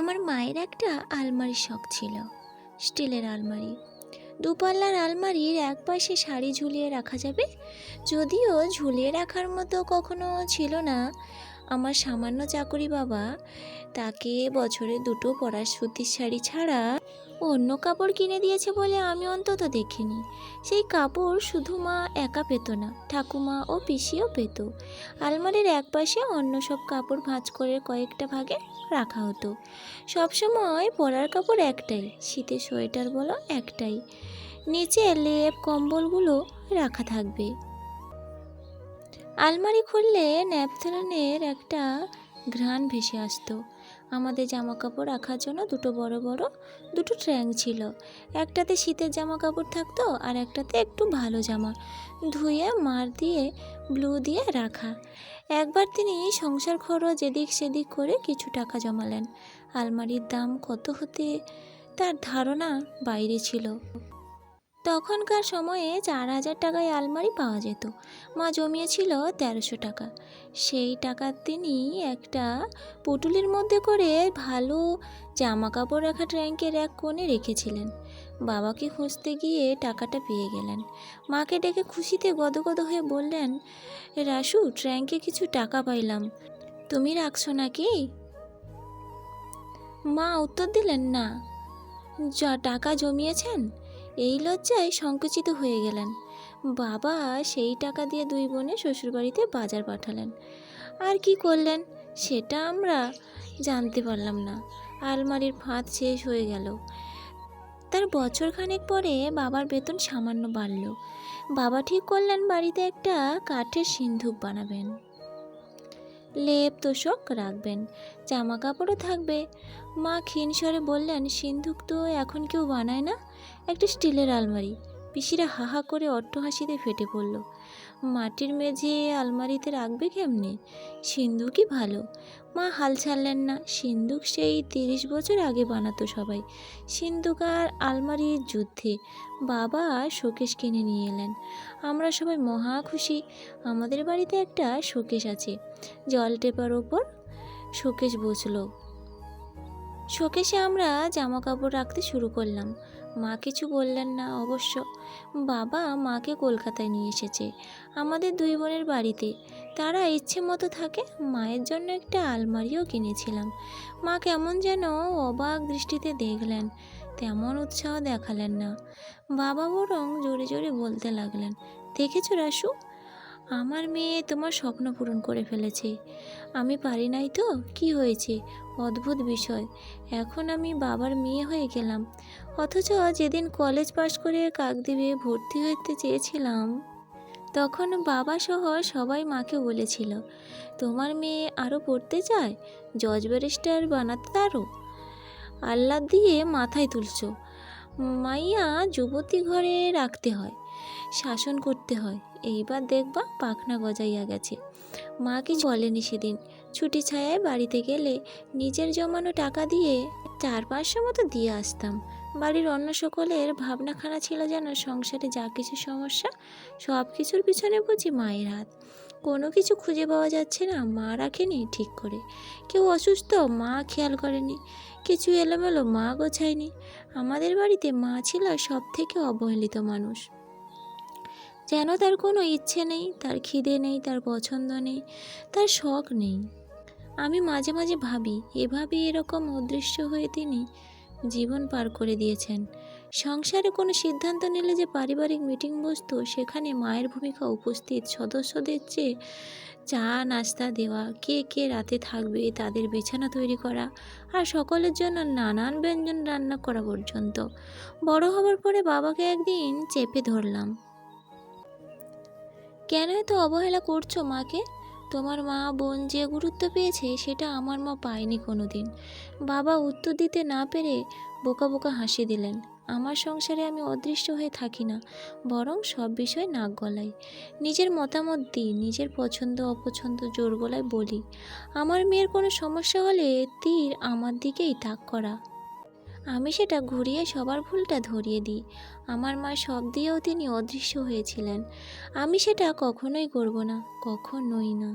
আমার মায়ের একটা আলমারির শখ ছিল, স্টিলের আলমারি। দুপাল্লার আলমারির এক পাশে শাড়ি ঝুলিয়ে রাখা যাবে, যদিও ঝুলিয়ে রাখার মতো কখনো ছিল না। আমার সামান্য চাকরি বাবা তাকে বছরে দুটো পরার সুতির শাড়ি ছাড়া অন্য কাপড় কিনে দিয়েছে বলে আমি অন্তত দেখিনি। সেই কাপড় শুধু মা একা পেত না, ঠাকুমা ও পিসিও পেত। আলমারির এক পাশে অন্য সব কাপড় ভাঁজ করে কয়েকটা ভাগে রাখা হতো। সবসময় পরার কাপড় একটাই, শীতের সোয়েটার বলো একটাই, নিচে লেপ কম্বলগুলো রাখা থাকবে। আলমারি খুললে ন্যাপথলিনের একটা ঘ্রাণ ভেসে আসতো। আমাদের জামা কাপড় রাখার জন্য দুটো ট্র্যাঙ্ক ছিল। একটাতে শীতের জামা কাপড় থাকতো, আর একটাতে একটু ভালো জামা ধুয়ে মার দিয়ে ব্লু দিয়ে রাখা। একবার তিনি সংসার খরচ এদিক সেদিক করে কিছু টাকা জমালেন। আলমারির দাম কত হতে তার ধারণা বাইরে ছিল। তখনকার সময়ে 4,000 টাকায় আলমারি পাওয়া যেত। মা জমিয়েছিল 1300 টাকা। সেই টাকা তিনি একটা পুটুলির মধ্যে করে ভালো জামা কাপড় রাখা ট্র্যাঙ্কের এক কোণে রেখেছিলেন। বাবাকে খুঁজতে গিয়ে টাকাটা পেয়ে গেলেন। মাকে ডেকে খুশিতে গদগদ হয়ে বললেন, রাসু, ট্র্যাঙ্কে কিছু টাকা পাইলাম, তুমি রাখছো নাকি? মা উত্তর দিলেন, না। টাকা জমিয়েছেন? এই লজ্জায় সংকুচিত হয়ে গেলেন। বাবা সেই টাকা দিয়ে দুই বোনে শ্বশুরবাড়িতে বাজার পাঠালেন। আর কি করলেন সেটা আমরা জানতে পারলাম না। আলমারির ফাঁদ শেষ হয়ে গেল। তার বছরখানেক পরে বাবার বেতন সামান্য বাড়ল। বাবা ঠিক করলেন বাড়িতে একটা কাঠের সিন্ধুক বানাবেন, লেপ তোষক রাখবেন, জামা কাপড়ও থাকবে। মা ক্ষীণ স্বরে বললেন, সিন্ধুক তো এখন কেউ বানায় না, একটা স্টিলের আলমারি। পিসিরা হাহা করে অট্টহাসিতে ফেটে পড়ল। মাটির মেঝে আলমারিতে রাখবে কেমনে? সিন্ধুকই ভালো। মা হাল ছাড়লেন না। সিন্ধুক সেই 30 বছর আগে বানাতো সবাই। সিন্ধুক আর আলমারির যুদ্ধে বাবা শোকেস কিনে নিয়ে এলেন। আমরা সবাই মহা খুশি। আমাদের বাড়িতে একটা শোকেস আছে। জল টেপার ওপর শোকেস বসলো। শোকেসে আমরা জামা কাপড় রাখতে শুরু করলাম। মা কিছু বললেন না অবশ্য। বাবা মাকে কলকাতায় নিয়ে এসেছে আমাদের দুই বোনের বাড়িতে। তারা ইচ্ছে মতো থাকে। মায়ের জন্য একটা আলমারিও কিনেছিলাম। মা কেমন যেন অবাক দৃষ্টিতে দেখলেন, তেমন উৎসাহ দেখালেন না। বাবা বরং জোরে জোরে বলতে লাগলেন, দেখেছো রাসু, আমার মেয়ে তোমার স্বপ্ন পূরণ করে ফেলেছে। আমি পারি নাই তো কি হয়েছে? অদ্ভুত বিষয়, এখন আমি বাবার মেয়ে হয়ে গেলাম। অথচ যেদিন কলেজ পাশ করে কাকদ্বীপে ভর্তি হতে চেয়েছিলাম, তখন বাবা সহ সবাই মাকে বলেছিল, তোমার মেয়ে আরও পড়তে চায়, জজ ব্যারিস্টার বানাতে তারও আহ্লাদ দিয়ে মাথায় তুলছো। মাইয়া যুবতী ঘরে রাখতে হয়, শাসন করতে হয়। এইবার দেখবা পাখনা গজাইয়া গেছে। মা কিছু বলেনি সেদিন। ছুটি ছায়ায় বাড়িতে গেলে নিজের জমানো টাকা দিয়ে 400-500 মতো দিয়ে আসতাম। বাড়ির অন্য সকলের ভাবনাখানা ছিল যেন সংসারে যা কিছু সমস্যা সব কিছুর পিছনে বুঝি মায়ের হাত। কোনো কিছু খুঁজে পাওয়া যাচ্ছে না, মা রাখেনি ঠিক করে। কেউ অসুস্থ, মা খেয়াল করেনি। কিছু এলোমেলো, মা গোছায়নি। আমাদের বাড়িতে মা ছিল সব থেকে অবহেলিত মানুষ। যেন তার কোনো ইচ্ছে নেই, তার খিদে নেই, তার পছন্দ নেই, তার শখ নেই। আমি মাঝে মাঝে ভাবি, এভাবে এরকম অদৃশ্য হয়ে তিনি জীবন পার করে দিয়েছেন। সংসারে কোনো সিদ্ধান্ত নিলে যে পারিবারিক মিটিং বসতো, সেখানে মায়ের ভূমিকা উপস্থিত সদস্যদের চেয়ে চা নাস্তা দেওয়া, কে কে রাতে থাকবে তাদের বিছানা তৈরি করা, আর সকলের জন্য নানান ব্যঞ্জন রান্না করা পর্যন্ত। বড় হবার পরে বাবাকে একদিন চেপে ধরলাম, কেন এত অবহেলা করছো মাকে? তোমার মা বোন যে গুরুত্ব পেয়েছে সেটা আমার মা পায়নি কোনো দিন। বাবা উত্তর দিতে না পেরে বোকা বোকা হাসি দিলেন। আমার সংসারে আমি অদৃশ্য হয়ে থাকি না, বরং সব বিষয়ে নাক গলাই, নিজের মতামত দিই, নিজের পছন্দ অপছন্দ জোর গলায় বলি। আমার মেয়ের কোনো সমস্যা হলে তীর আমার দিকেই তাক করা। আমি সেটা ঘুরিয়ে সবার ভুলটা ধরিয়ে দিই। আমার মা সব দিয়েও তিনি অদৃশ্য হয়েছিলেন। আমি সেটা কখনোই করব না, কখনোই না।